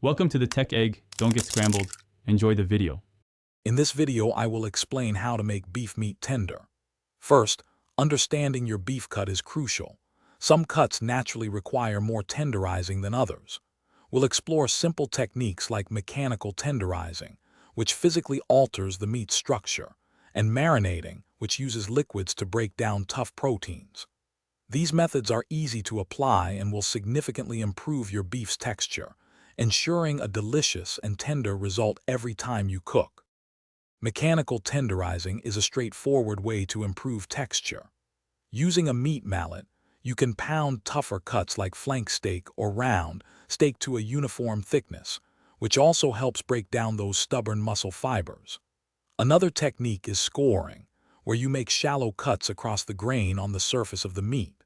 Welcome to the Tech Egg. Don't get scrambled. Enjoy the video. In this video, I will explain how to make beef meat tender. First, understanding your beef cut is crucial. Some cuts naturally require more tenderizing than others. We'll explore simple techniques like mechanical tenderizing, which physically alters the meat's structure, and marinating, which uses liquids to break down tough proteins. These methods are easy to apply and will significantly improve your beef's texture, ensuring a delicious and tender result every time you cook. Mechanical tenderizing is a straightforward way to improve texture. Using a meat mallet, you can pound tougher cuts like flank steak or round steak to a uniform thickness, which also helps break down those stubborn muscle fibers. Another technique is scoring, where you make shallow cuts across the grain on the surface of the meat.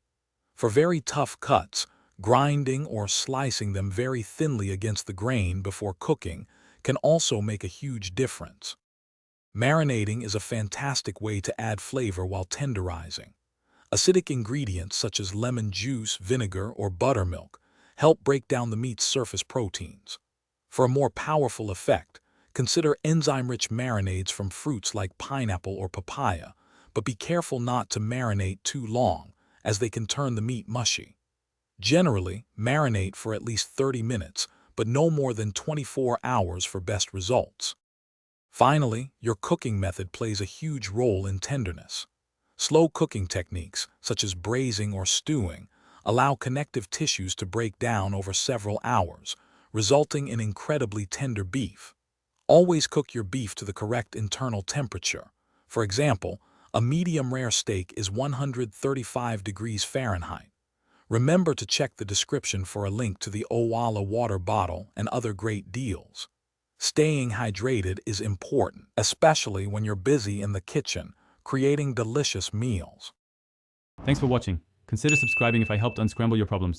For very tough cuts, grinding or slicing them very thinly against the grain before cooking can also make a huge difference. Marinating is a fantastic way to add flavor while tenderizing. Acidic ingredients such as lemon juice, vinegar, or buttermilk help break down the meat's surface proteins. For a more powerful effect, consider enzyme-rich marinades from fruits like pineapple or papaya, but be careful not to marinate too long, as they can turn the meat mushy. Generally, marinate for at least 30 minutes, but no more than 24 hours for best results. Finally, your cooking method plays a huge role in tenderness. Slow cooking techniques, such as braising or stewing, allow connective tissues to break down over several hours, resulting in incredibly tender beef. Always cook your beef to the correct internal temperature. For example, a medium-rare steak is 135 degrees Fahrenheit. Remember to check the description for a link to the Owala water bottle and other great deals. Staying hydrated is important, especially when you're busy in the kitchen, creating delicious meals. Thanks for watching. Consider subscribing if I helped unscramble your problems.